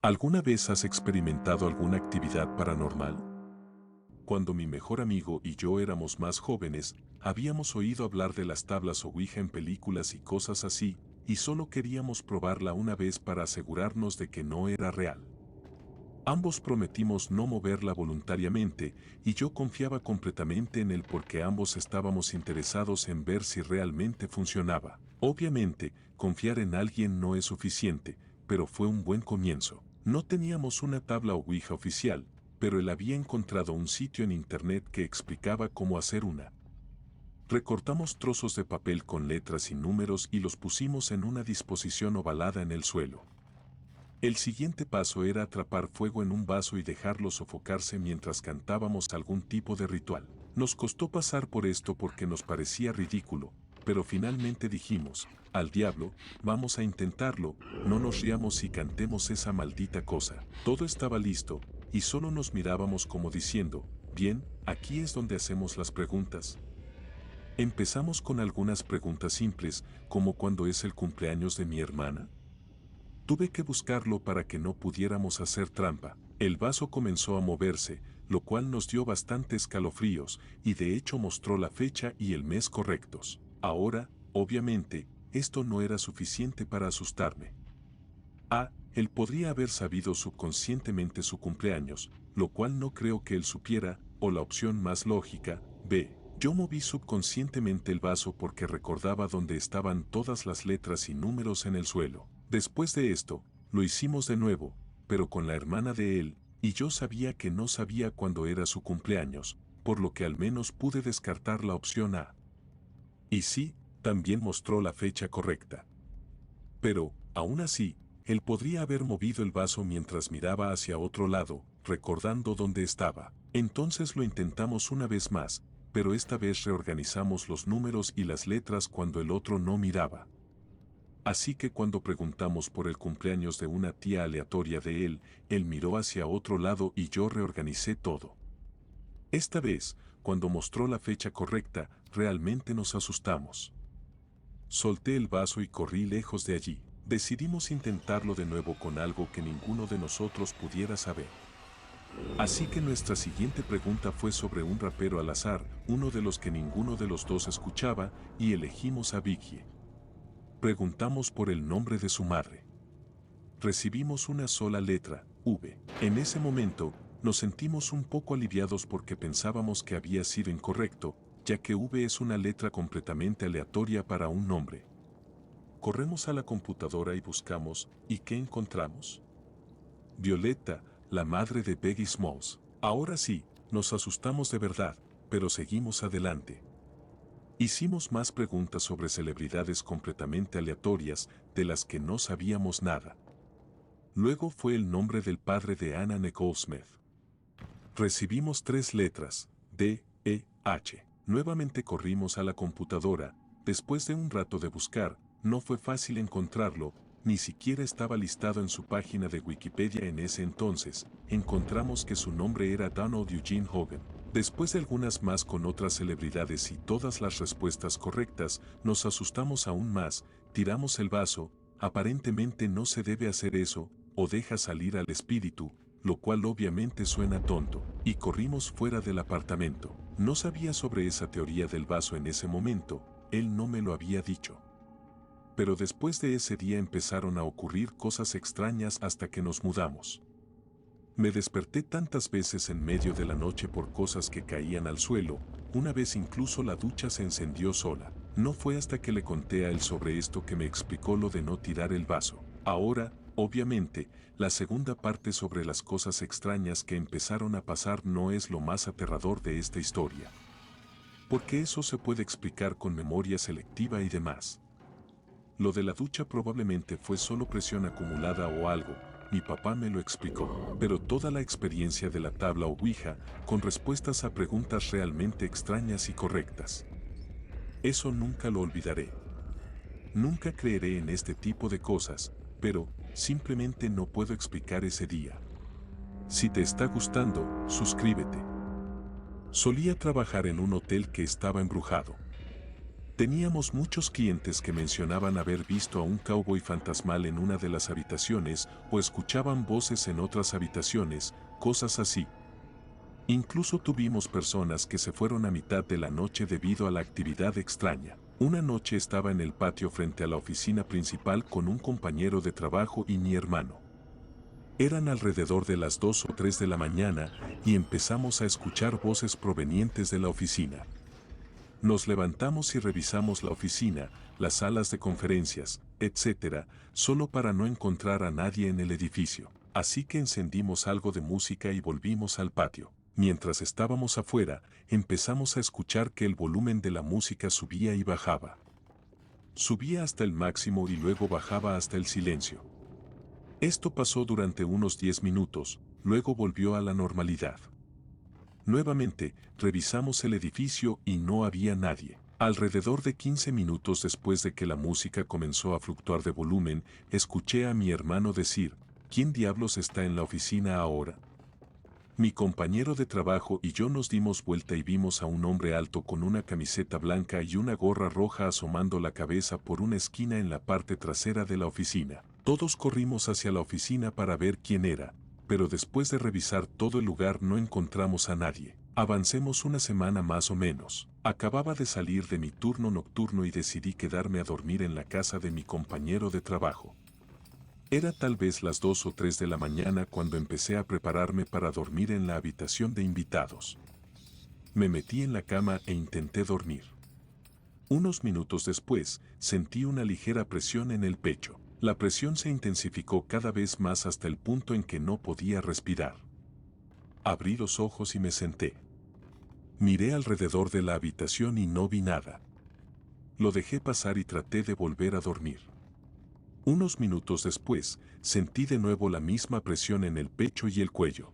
¿Alguna vez has experimentado alguna actividad paranormal? Cuando mi mejor amigo y yo éramos más jóvenes, habíamos oído hablar de las tablas Ouija en películas y cosas así, y solo queríamos probarla una vez para asegurarnos de que no era real. Ambos prometimos no moverla voluntariamente, y yo confiaba completamente en él porque ambos estábamos interesados en ver si realmente funcionaba. Obviamente, confiar en alguien no es suficiente, pero fue un buen comienzo. No teníamos una tabla Ouija oficial, pero él había encontrado un sitio en internet que explicaba cómo hacer una. Recortamos trozos de papel con letras y números y los pusimos en una disposición ovalada en el suelo. El siguiente paso era atrapar fuego en un vaso y dejarlo sofocarse mientras cantábamos algún tipo de ritual. Nos costó pasar por esto porque nos parecía ridículo, pero finalmente dijimos, al diablo, vamos a intentarlo, no nos riamos y cantemos esa maldita cosa. Todo estaba listo, y solo nos mirábamos como diciendo, bien, aquí es donde hacemos las preguntas. Empezamos con algunas preguntas simples, como ¿cuándo es el cumpleaños de mi hermana? Tuve que buscarlo para que no pudiéramos hacer trampa. El vaso comenzó a moverse, lo cual nos dio bastantes escalofríos, y de hecho mostró la fecha y el mes correctos. Ahora, obviamente, esto no era suficiente para asustarme. A. Él podría haber sabido subconscientemente su cumpleaños, lo cual no creo que él supiera, o la opción más lógica, B. Yo moví subconscientemente el vaso porque recordaba dónde estaban todas las letras y números en el suelo. Después de esto, lo hicimos de nuevo, pero con la hermana de él, y yo sabía que no sabía cuándo era su cumpleaños, por lo que al menos pude descartar la opción A. Y sí, también mostró la fecha correcta. Pero, aún así, él podría haber movido el vaso mientras miraba hacia otro lado, recordando dónde estaba. Entonces lo intentamos una vez más, pero esta vez reorganizamos los números y las letras cuando el otro no miraba. Así que cuando preguntamos por el cumpleaños de una tía aleatoria de él, él miró hacia otro lado y yo reorganicé todo. Esta vez, cuando mostró la fecha correcta, realmente nos asustamos. Solté el vaso y corrí lejos de allí. Decidimos intentarlo de nuevo con algo que ninguno de nosotros pudiera saber. Así que nuestra siguiente pregunta fue sobre un rapero al azar, uno de los que ninguno de los dos escuchaba, y elegimos a Biggie. Preguntamos por el nombre de su madre. Recibimos una sola letra, V. En ese momento, nos sentimos un poco aliviados porque pensábamos que había sido incorrecto, ya que V es una letra completamente aleatoria para un nombre. Corremos a la computadora y buscamos, ¿y qué encontramos? Violeta, la madre de Peggy Smalls. Ahora sí, nos asustamos de verdad, pero seguimos adelante. Hicimos más preguntas sobre celebridades completamente aleatorias, de las que no sabíamos nada. Luego fue el nombre del padre de Anna Nicole Smith. Recibimos 3 letras, D, E, H. Nuevamente corrimos a la computadora. Después de un rato de buscar, no fue fácil encontrarlo, ni siquiera estaba listado en su página de Wikipedia en ese entonces. Encontramos que su nombre era Donald Eugene Hogan. Después de algunas más con otras celebridades y todas las respuestas correctas, nos asustamos aún más, tiramos el vaso. Aparentemente no se debe hacer eso, o deja salir al espíritu, lo cual obviamente suena tonto, y corrimos fuera del apartamento. No sabía sobre esa teoría del vaso en ese momento, él no me lo había dicho. Pero después de ese día empezaron a ocurrir cosas extrañas hasta que nos mudamos. Me desperté tantas veces en medio de la noche por cosas que caían al suelo, una vez incluso la ducha se encendió sola. No fue hasta que le conté a él sobre esto que me explicó lo de no tirar el vaso. Ahora, obviamente, la segunda parte sobre las cosas extrañas que empezaron a pasar no es lo más aterrador de esta historia. Porque eso se puede explicar con memoria selectiva y demás. Lo de la ducha probablemente fue solo presión acumulada o algo, mi papá me lo explicó, pero toda la experiencia de la tabla Ouija, con respuestas a preguntas realmente extrañas y correctas. Eso nunca lo olvidaré. Nunca creeré en este tipo de cosas, pero simplemente no puedo explicar ese día. Si te está gustando, suscríbete. Solía trabajar en un hotel que estaba embrujado. Teníamos muchos clientes que mencionaban haber visto a un cowboy fantasmal en una de las habitaciones o escuchaban voces en otras habitaciones, cosas así. Incluso tuvimos personas que se fueron a mitad de la noche debido a la actividad extraña. Una noche estaba en el patio frente a la oficina principal con un compañero de trabajo y mi hermano. Eran alrededor de las 2 o 3 de la mañana y empezamos a escuchar voces provenientes de la oficina. Nos levantamos y revisamos la oficina, las salas de conferencias, etc., solo para no encontrar a nadie en el edificio. Así que encendimos algo de música y volvimos al patio. Mientras estábamos afuera, empezamos a escuchar que el volumen de la música subía y bajaba. Subía hasta el máximo y luego bajaba hasta el silencio. Esto pasó durante unos 10 minutos, luego volvió a la normalidad. Nuevamente, revisamos el edificio y no había nadie. Alrededor de 15 minutos después de que la música comenzó a fluctuar de volumen, escuché a mi hermano decir, ¿quién diablos está en la oficina ahora? Mi compañero de trabajo y yo nos dimos vuelta y vimos a un hombre alto con una camiseta blanca y una gorra roja asomando la cabeza por una esquina en la parte trasera de la oficina. Todos corrimos hacia la oficina para ver quién era, pero después de revisar todo el lugar no encontramos a nadie. Avancemos una semana más o menos. Acababa de salir de mi turno nocturno y decidí quedarme a dormir en la casa de mi compañero de trabajo. Era tal vez las 2 o 3 de la mañana cuando empecé a prepararme para dormir en la habitación de invitados. Me metí en la cama e intenté dormir. Unos minutos después, sentí una ligera presión en el pecho. La presión se intensificó cada vez más hasta el punto en que no podía respirar. Abrí los ojos y me senté. Miré alrededor de la habitación y no vi nada. Lo dejé pasar y traté de volver a dormir. Unos minutos después, sentí de nuevo la misma presión en el pecho y el cuello.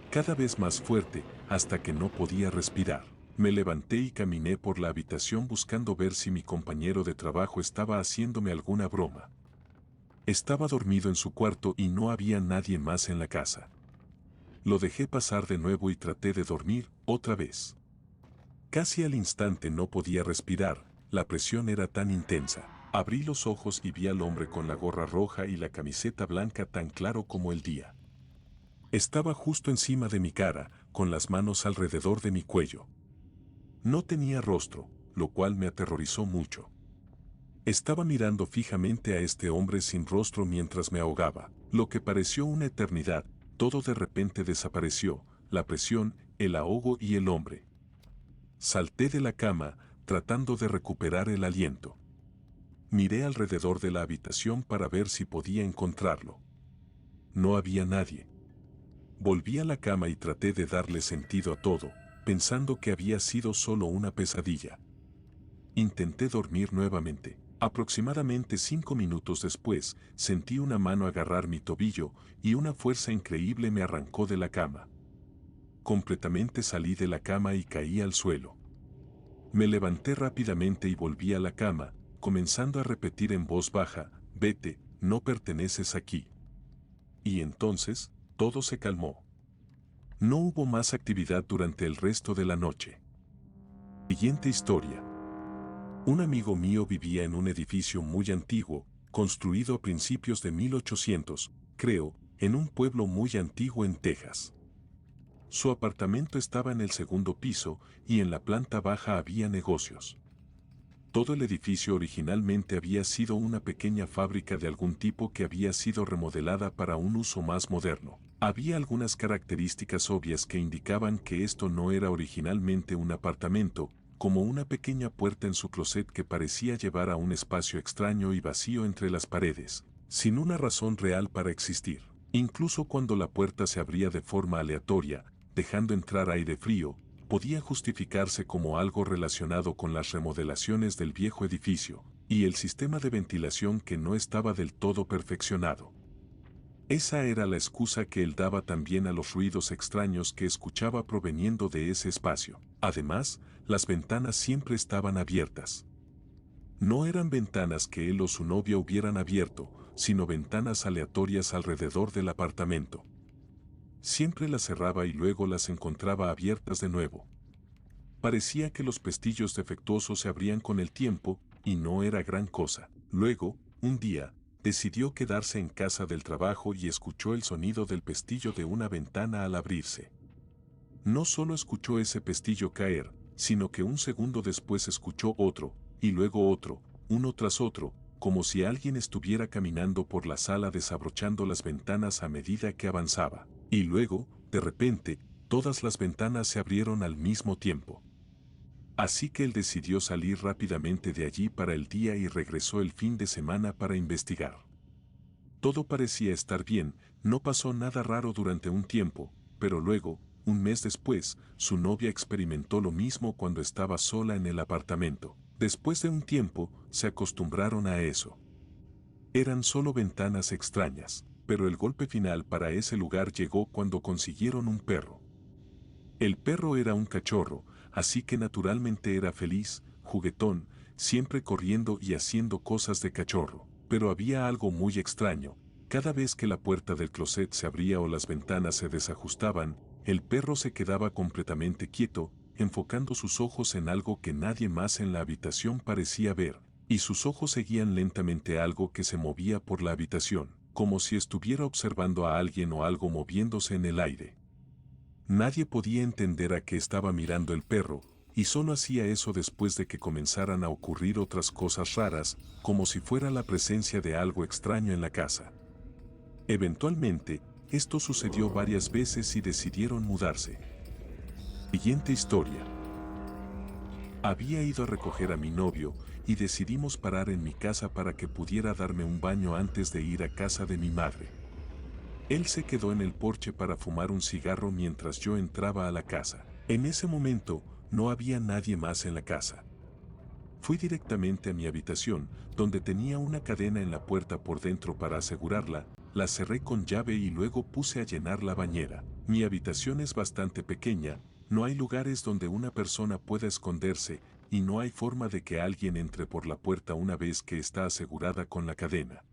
Cada vez más fuerte, hasta que no podía respirar. Me levanté y caminé por la habitación buscando ver si mi compañero de trabajo estaba haciéndome alguna broma. Estaba dormido en su cuarto y no había nadie más en la casa. Lo dejé pasar de nuevo y traté de dormir otra vez. Casi al instante no podía respirar, la presión era tan intensa. Abrí los ojos y vi al hombre con la gorra roja y la camiseta blanca tan claro como el día. Estaba justo encima de mi cara, con las manos alrededor de mi cuello. No tenía rostro, lo cual me aterrorizó mucho. Estaba mirando fijamente a este hombre sin rostro mientras me ahogaba. Lo que pareció una eternidad, todo de repente desapareció, la presión, el ahogo y el hombre. Salté de la cama, tratando de recuperar el aliento. Miré alrededor de la habitación para ver si podía encontrarlo. No había nadie. Volví a la cama y traté de darle sentido a todo, pensando que había sido solo una pesadilla. Intenté dormir nuevamente. Aproximadamente 5 minutos después, sentí una mano agarrar mi tobillo y una fuerza increíble me arrancó de la cama. Completamente salí de la cama y caí al suelo. Me levanté rápidamente y volví a la cama, comenzando a repetir en voz baja, vete, no perteneces aquí. Y entonces, todo se calmó. No hubo más actividad durante el resto de la noche. Siguiente historia. Un amigo mío vivía en un edificio muy antiguo, construido a principios de 1800, creo, en un pueblo muy antiguo en Texas. Su apartamento estaba en el segundo piso y en la planta baja había negocios. Todo el edificio originalmente había sido una pequeña fábrica de algún tipo que había sido remodelada para un uso más moderno. Había algunas características obvias que indicaban que esto no era originalmente un apartamento, como una pequeña puerta en su closet que parecía llevar a un espacio extraño y vacío entre las paredes, sin una razón real para existir. Incluso cuando la puerta se abría de forma aleatoria, dejando entrar aire frío, podía justificarse como algo relacionado con las remodelaciones del viejo edificio y el sistema de ventilación que no estaba del todo perfeccionado. Esa era la excusa que él daba también a los ruidos extraños que escuchaba proveniendo de ese espacio. Además, las ventanas siempre estaban abiertas. No eran ventanas que él o su novia hubieran abierto, sino ventanas aleatorias alrededor del apartamento. Siempre las cerraba y luego las encontraba abiertas de nuevo. Parecía que los pestillos defectuosos se abrían con el tiempo, y no era gran cosa. Luego, un día, decidió quedarse en casa del trabajo y escuchó el sonido del pestillo de una ventana al abrirse. No solo escuchó ese pestillo caer, sino que un segundo después escuchó otro, y luego otro, uno tras otro, como si alguien estuviera caminando por la sala desabrochando las ventanas a medida que avanzaba. Y luego, de repente, todas las ventanas se abrieron al mismo tiempo. Así que él decidió salir rápidamente de allí para el día y regresó el fin de semana para investigar. Todo parecía estar bien, no pasó nada raro durante un tiempo, pero luego, un mes después, su novia experimentó lo mismo cuando estaba sola en el apartamento. Después de un tiempo, se acostumbraron a eso. Eran solo ventanas extrañas, pero el golpe final para ese lugar llegó cuando consiguieron un perro. El perro era un cachorro, así que naturalmente era feliz, juguetón, siempre corriendo y haciendo cosas de cachorro. Pero había algo muy extraño. Cada vez que la puerta del closet se abría o las ventanas se desajustaban, el perro se quedaba completamente quieto, enfocando sus ojos en algo que nadie más en la habitación parecía ver, y sus ojos seguían lentamente algo que se movía por la habitación, como si estuviera observando a alguien o algo moviéndose en el aire. Nadie podía entender a qué estaba mirando el perro, y solo hacía eso después de que comenzaran a ocurrir otras cosas raras, como si fuera la presencia de algo extraño en la casa. Eventualmente, esto sucedió varias veces y decidieron mudarse. Siguiente historia. Había ido a recoger a mi novio y decidimos parar en mi casa para que pudiera darme un baño antes de ir a casa de mi madre. Él se quedó en el porche para fumar un cigarro mientras yo entraba a la casa. En ese momento, no había nadie más en la casa. Fui directamente a mi habitación, donde tenía una cadena en la puerta por dentro para asegurarla, la cerré con llave y luego puse a llenar la bañera. Mi habitación es bastante pequeña, no hay lugares donde una persona pueda esconderse, y no hay forma de que alguien entre por la puerta una vez que está asegurada con la cadena.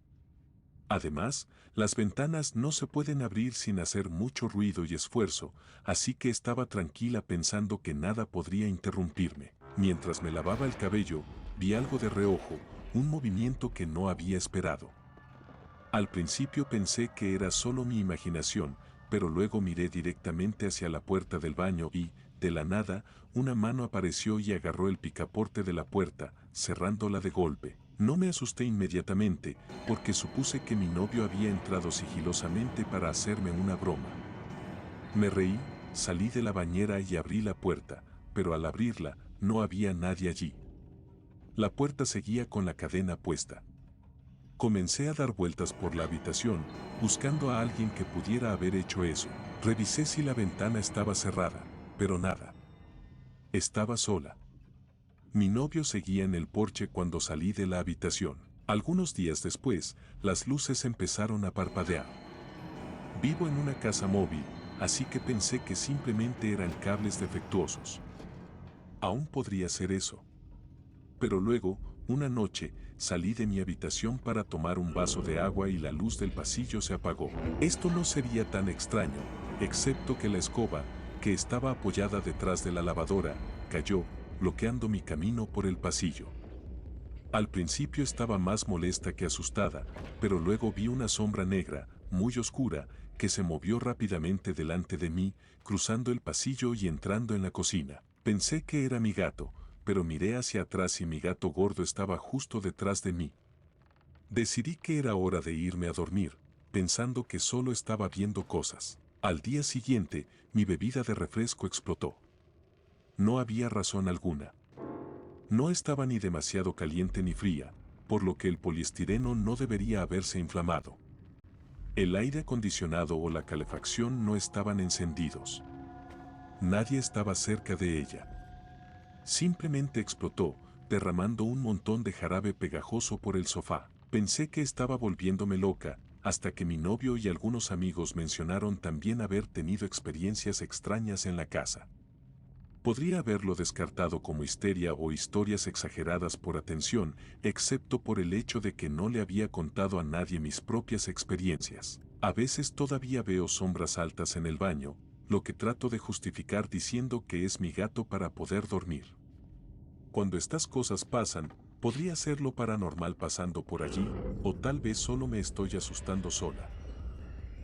Además, las ventanas no se pueden abrir sin hacer mucho ruido y esfuerzo, así que estaba tranquila pensando que nada podría interrumpirme. Mientras me lavaba el cabello, vi algo de reojo, un movimiento que no había esperado. Al principio pensé que era solo mi imaginación, pero luego miré directamente hacia la puerta del baño y, de la nada, una mano apareció y agarró el picaporte de la puerta, cerrándola de golpe. No me asusté inmediatamente, porque supuse que mi novio había entrado sigilosamente para hacerme una broma. Me reí, salí de la bañera y abrí la puerta, pero al abrirla, no había nadie allí. La puerta seguía con la cadena puesta. Comencé a dar vueltas por la habitación, buscando a alguien que pudiera haber hecho eso. Revisé si la ventana estaba cerrada, pero nada. Estaba sola. Mi novio seguía en el porche cuando salí de la habitación. Algunos días después, las luces empezaron a parpadear. Vivo en una casa móvil, así que pensé que simplemente eran cables defectuosos. Aún podría ser eso. Pero luego, una noche, salí de mi habitación para tomar un vaso de agua y la luz del pasillo se apagó. Esto no sería tan extraño, excepto que la escoba, que estaba apoyada detrás de la lavadora, cayó, bloqueando mi camino por el pasillo. Al principio estaba más molesta que asustada, pero luego vi una sombra negra, muy oscura, que se movió rápidamente delante de mí, cruzando el pasillo y entrando en la cocina. Pensé que era mi gato, pero miré hacia atrás y mi gato gordo estaba justo detrás de mí. Decidí que era hora de irme a dormir, pensando que solo estaba viendo cosas. Al día siguiente, mi bebida de refresco explotó. No había razón alguna. No estaba ni demasiado caliente ni fría, por lo que el poliestireno no debería haberse inflamado. El aire acondicionado o la calefacción no estaban encendidos. Nadie estaba cerca de ella. Simplemente explotó, derramando un montón de jarabe pegajoso por el sofá. Pensé que estaba volviéndome loca, hasta que mi novio y algunos amigos mencionaron también haber tenido experiencias extrañas en la casa. Podría haberlo descartado como histeria o historias exageradas por atención, excepto por el hecho de que no le había contado a nadie mis propias experiencias. A veces todavía veo sombras altas en el baño, lo que trato de justificar diciendo que es mi gato para poder dormir. Cuando estas cosas pasan, podría ser lo paranormal pasando por allí, o tal vez solo me estoy asustando sola.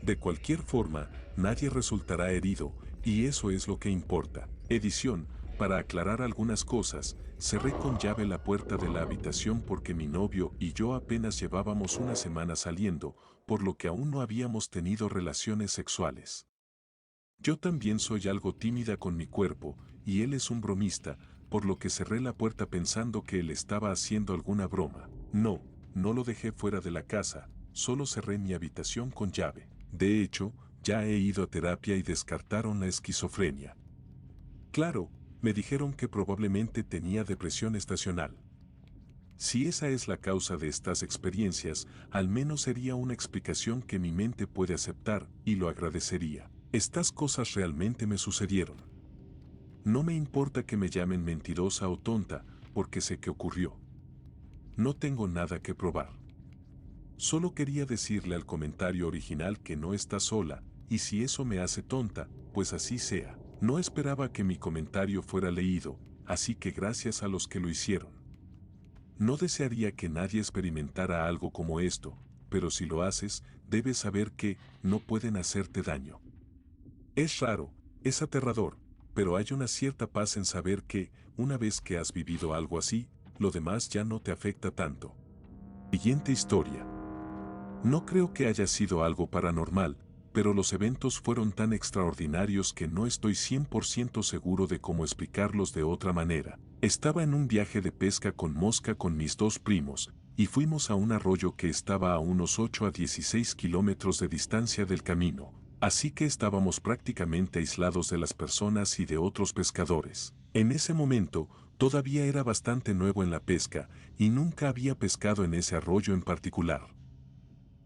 De cualquier forma, nadie resultará herido, y eso es lo que importa. Edición: para aclarar algunas cosas, cerré con llave la puerta de la habitación porque mi novio y yo apenas llevábamos una semana saliendo, por lo que aún no habíamos tenido relaciones sexuales. Yo también soy algo tímida con mi cuerpo, y él es un bromista, por lo que cerré la puerta pensando que él estaba haciendo alguna broma. No lo dejé fuera de la casa, solo cerré mi habitación con llave. De hecho, ya he ido a terapia y descartaron la esquizofrenia. Claro, me dijeron que probablemente tenía depresión estacional. Si esa es la causa de estas experiencias, al menos sería una explicación que mi mente puede aceptar, y lo agradecería. Estas cosas realmente me sucedieron. No me importa que me llamen mentirosa o tonta, porque sé que ocurrió. No tengo nada que probar. Solo quería decirle al comentario original que no está sola, y si eso me hace tonta, pues así sea. No esperaba que mi comentario fuera leído, así que gracias a los que lo hicieron. No desearía que nadie experimentara algo como esto, pero si lo haces, debes saber que no pueden hacerte daño. Es raro, es aterrador, pero hay una cierta paz en saber que, una vez que has vivido algo así, lo demás ya no te afecta tanto. Siguiente historia. No creo que haya sido algo paranormal, pero los eventos fueron tan extraordinarios que no estoy 100% seguro de cómo explicarlos de otra manera. Estaba en un viaje de pesca con mosca con mis dos primos, y fuimos a un arroyo que estaba a unos 8 a 16 kilómetros de distancia del camino, así que estábamos prácticamente aislados de las personas y de otros pescadores. En ese momento, todavía era bastante nuevo en la pesca, y nunca había pescado en ese arroyo en particular.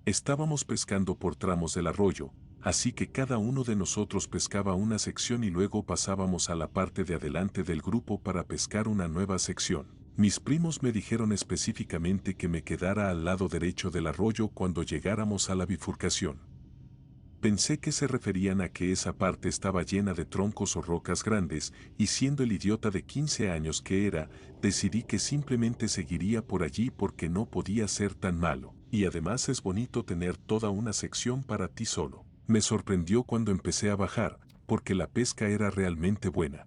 Estábamos pescando por tramos del arroyo, así que cada uno de nosotros pescaba una sección y luego pasábamos a la parte de adelante del grupo para pescar una nueva sección. Mis primos me dijeron específicamente que me quedara al lado derecho del arroyo cuando llegáramos a la bifurcación. Pensé que se referían a que esa parte estaba llena de troncos o rocas grandes, y siendo el idiota de 15 años que era, decidí que simplemente seguiría por allí porque no podía ser tan malo, y además es bonito tener toda una sección para ti solo. Me sorprendió cuando empecé a bajar, porque la pesca era realmente buena.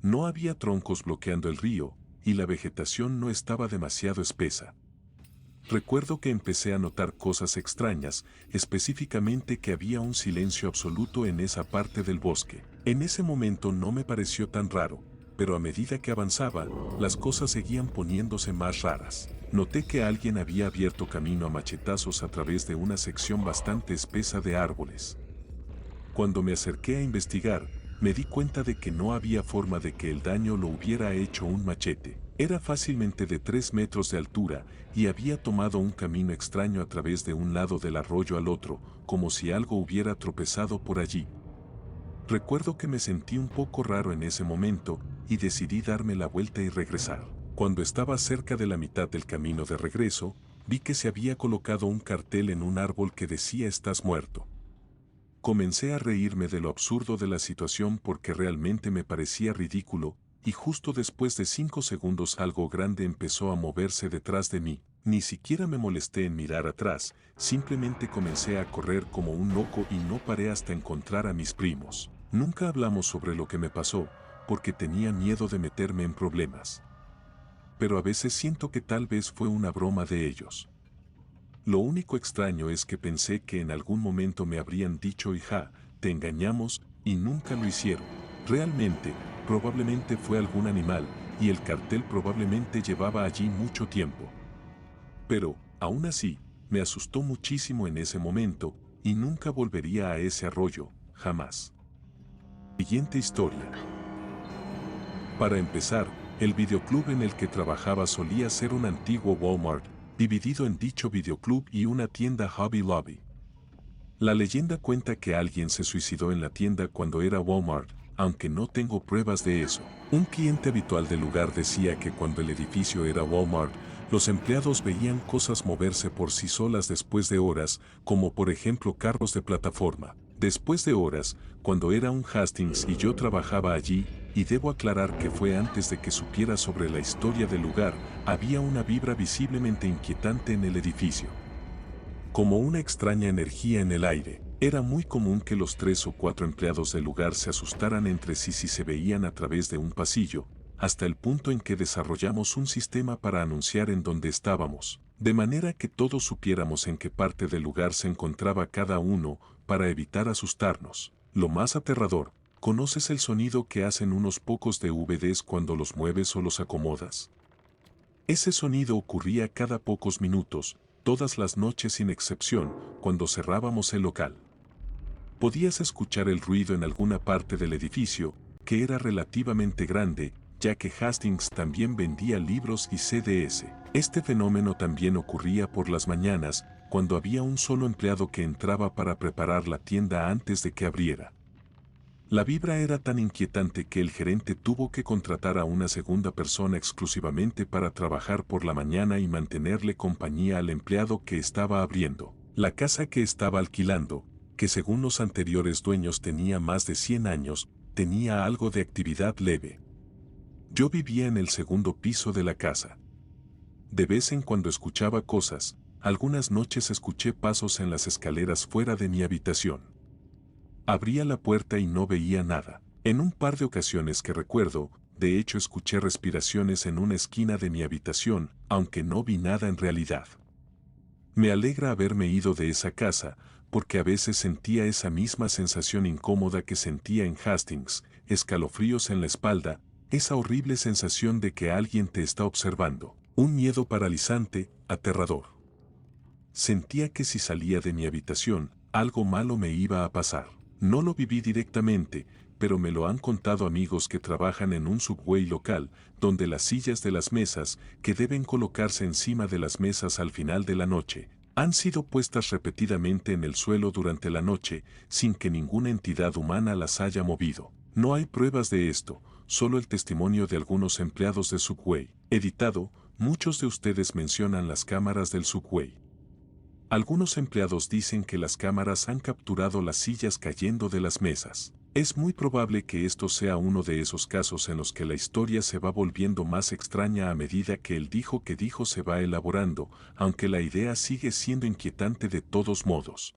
No había troncos bloqueando el río, y la vegetación no estaba demasiado espesa. Recuerdo que empecé a notar cosas extrañas, específicamente que había un silencio absoluto en esa parte del bosque. En ese momento no me pareció tan raro, pero a medida que avanzaba, las cosas seguían poniéndose más raras. Noté que alguien había abierto camino a machetazos a través de una sección bastante espesa de árboles. Cuando me acerqué a investigar, me di cuenta de que no había forma de que el daño lo hubiera hecho un machete. Era fácilmente de 3 metros de altura y había tomado un camino extraño a través de un lado del arroyo al otro, como si algo hubiera tropezado por allí. Recuerdo que me sentí un poco raro en ese momento y decidí darme la vuelta y regresar. Cuando estaba cerca de la mitad del camino de regreso, vi que se había colocado un cartel en un árbol que decía "Estás muerto". Comencé a reírme de lo absurdo de la situación porque realmente me parecía ridículo, y justo después de 5 segundos algo grande empezó a moverse detrás de mí. Ni siquiera me molesté en mirar atrás, simplemente comencé a correr como un loco y no paré hasta encontrar a mis primos. Nunca hablamos sobre lo que me pasó, porque tenía miedo de meterme en problemas. Pero a veces siento que tal vez fue una broma de ellos. Lo único extraño es que pensé que en algún momento me habrían dicho "hija, te engañamos", y nunca lo hicieron. Realmente, probablemente fue algún animal, y el cartel probablemente llevaba allí mucho tiempo. Pero, aún así, me asustó muchísimo en ese momento, y nunca volvería a ese arroyo, jamás. Siguiente historia. Para empezar, el videoclub en el que trabajaba solía ser un antiguo Walmart, dividido en dicho videoclub y una tienda Hobby Lobby. La leyenda cuenta que alguien se suicidó en la tienda cuando era Walmart, aunque no tengo pruebas de eso. Un cliente habitual del lugar decía que cuando el edificio era Walmart, los empleados veían cosas moverse por sí solas después de horas, como por ejemplo carros de plataforma. Después de horas, cuando era un Hastings y yo trabajaba allí, y debo aclarar que fue antes de que supiera sobre la historia del lugar, había una vibra visiblemente inquietante en el edificio. Como una extraña energía en el aire. Era muy común que los 3 o 4 empleados del lugar se asustaran entre sí si se veían a través de un pasillo, hasta el punto en que desarrollamos un sistema para anunciar en dónde estábamos, de manera que todos supiéramos en qué parte del lugar se encontraba cada uno, para evitar asustarnos. Lo más aterrador, ¿conoces el sonido que hacen unos pocos DVDs cuando los mueves o los acomodas? Ese sonido ocurría cada pocos minutos, todas las noches sin excepción, cuando cerrábamos el local. Podías escuchar el ruido en alguna parte del edificio, que era relativamente grande, ya que Hastings también vendía libros y CDs. Este fenómeno también ocurría por las mañanas, cuando había un solo empleado que entraba para preparar la tienda antes de que abriera. La vibra era tan inquietante que el gerente tuvo que contratar a una segunda persona exclusivamente para trabajar por la mañana y mantenerle compañía al empleado que estaba abriendo. La casa que estaba alquilando, que según los anteriores dueños tenía más de 100 años, tenía algo de actividad leve. Yo vivía en el segundo piso de la casa. De vez en cuando escuchaba cosas, algunas noches escuché pasos en las escaleras fuera de mi habitación. Abría la puerta y no veía nada. En un par de ocasiones que recuerdo, de hecho escuché respiraciones en una esquina de mi habitación, aunque no vi nada en realidad. Me alegra haberme ido de esa casa, porque a veces sentía esa misma sensación incómoda que sentía en Hastings, escalofríos en la espalda, esa horrible sensación de que alguien te está observando, un miedo paralizante, aterrador. Sentía que si salía de mi habitación, algo malo me iba a pasar. No lo viví directamente, pero me lo han contado amigos que trabajan en un subway local, donde las sillas de las mesas, que deben colocarse encima de las mesas al final de la noche, han sido puestas repetidamente en el suelo durante la noche, sin que ninguna entidad humana las haya movido. No hay pruebas de esto, solo el testimonio de algunos empleados de Subway. Editado, muchos de ustedes mencionan las cámaras del Subway. Algunos empleados dicen que las cámaras han capturado las sillas cayendo de las mesas. Es muy probable que esto sea uno de esos casos en los que la historia se va volviendo más extraña a medida que el dijo que dijo se va elaborando, aunque la idea sigue siendo inquietante de todos modos.